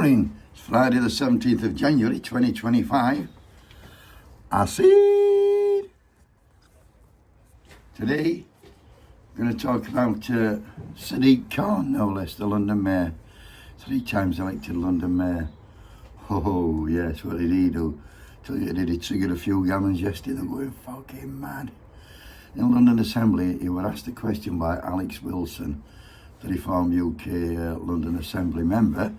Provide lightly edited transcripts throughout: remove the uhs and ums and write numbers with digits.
morning. It's Friday the 17th of January 2025. I see. Today, I'm going to talk about Sadiq Khan, no less, the London Mayor. 3 times elected London Mayor. Oh, yes, what did he do? Tell you, did he trigger a few gammons yesterday? They're going fucking mad. In London Assembly, he was asked a question by Alex Wilson, the reformed UK London Assembly member.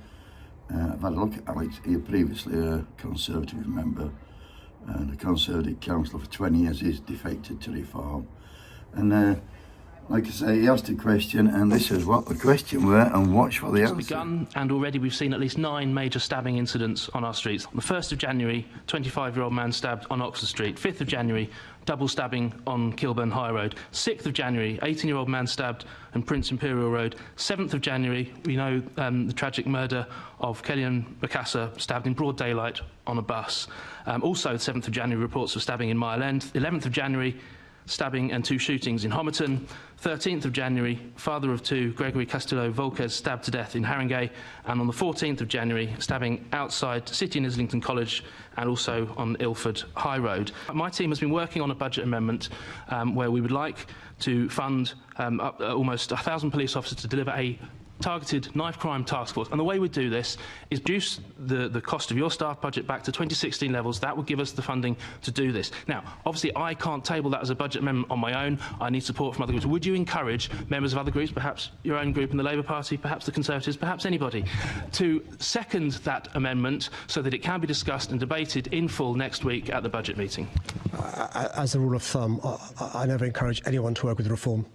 I've had a look at Alex. He was previously a Conservative member and a Conservative councillor for 20 years. He's defected to reform. And like I say, he asked a question, and this is what the question were, and watch for the answer. It's begun, and already we've seen at least 9 major stabbing incidents on our streets. On the 1st of January, 25-year-old man stabbed on Oxford Street. 5th of January, double stabbing on Kilburn High Road. 6th of January, 18-year-old man stabbed on Prince Imperial Road. 7th of January, we know the tragic murder of Kellyanne Bacassa, stabbed in broad daylight on a bus. Also, 7th of January, reports of stabbing in Mile End. 11th of January, stabbing and 2 shootings in Homerton. 13th of January, father of 2, Gregory Castillo Volquez, stabbed to death in Haringey. And on the 14th of January, stabbing outside City and Islington College and also on Ilford High Road. My team has been working on a budget amendment where we would like to fund almost 1,000 police officers to deliver a targeted knife crime task force. And the way we do this is reduce the cost of your staff budget back to 2016 levels. That would give us the funding to do this. Now, obviously, I can't table that as a budget amendment on my own. I need support from other groups. Would you encourage members of other groups, perhaps your own group in the Labour Party, perhaps the Conservatives, perhaps anybody, to second that amendment so that it can be discussed and debated in full next week at the budget meeting? As a rule of thumb, I never encourage anyone to work with reform.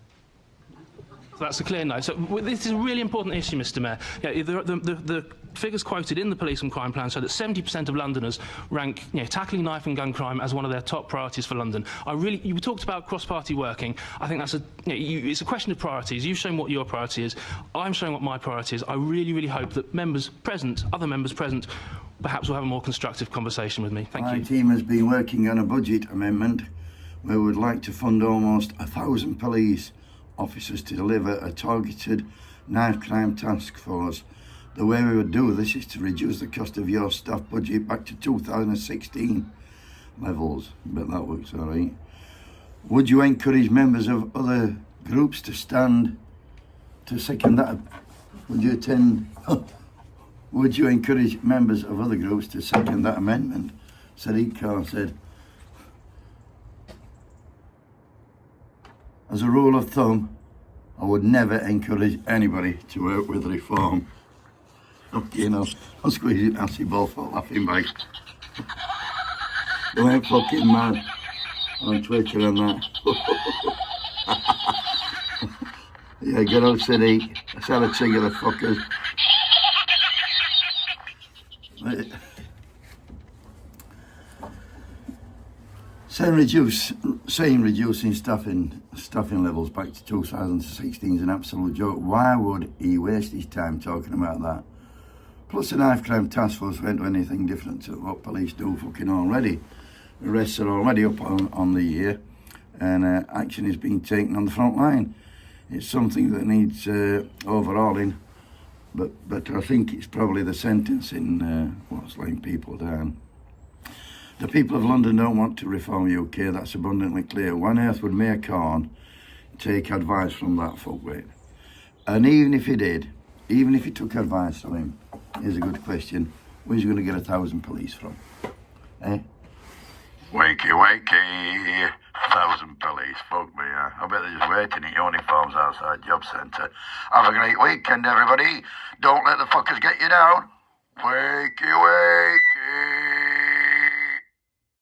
That's a clear no. So this is a really important issue, Mr. Mayor. Yeah, the figures quoted in the police and crime plan show that 70% of Londoners rank tackling knife and gun crime as one of their top priorities for London. You talked about cross-party working. I think that's it's a question of priorities. You've shown what your priority is. I'm showing what my priority is. I really, really hope that other members present, perhaps will have a more constructive conversation with me. Thank you. My team has been working on a budget amendment where we would like to fund almost 1,000 police officers to deliver a targeted knife crime task force. The way we would do this is to reduce the cost of your staff budget back to 2016 levels, but that works all right. Would you encourage members of other groups to stand to second that? Would you encourage members of other groups to second that amendment? Sadiq Khan said, as a rule of thumb, I would never encourage anybody to work with reform. Okay, I'll squeeze it nasty ball for laughing back. They went fucking mad on Twitter and that. Yeah, good old City. Let's have a trigger the fuckers. Saying reducing staffing levels back to 2016 is an absolute joke. Why would he waste his time talking about that? Plus, the knife crime task force won't do anything different to what police do fucking already. Arrests are already up on the year, and action is being taken on the front line. It's something that needs overhauling, but I think it's probably the sentencing what's laying people down. The people of London don't want to reform UK, that's abundantly clear. Why on earth would Mayor Khan take advice from that fuckwit? And even if he did, even if he took advice from him, here's a good question, where's he going to get 1,000 police from? Eh? Wakey, wakey, 1,000 police, fuck me, I bet they're just waiting in uniforms outside Job Centre. Have a great weekend, everybody. Don't let the fuckers get you down. Wakey, wake.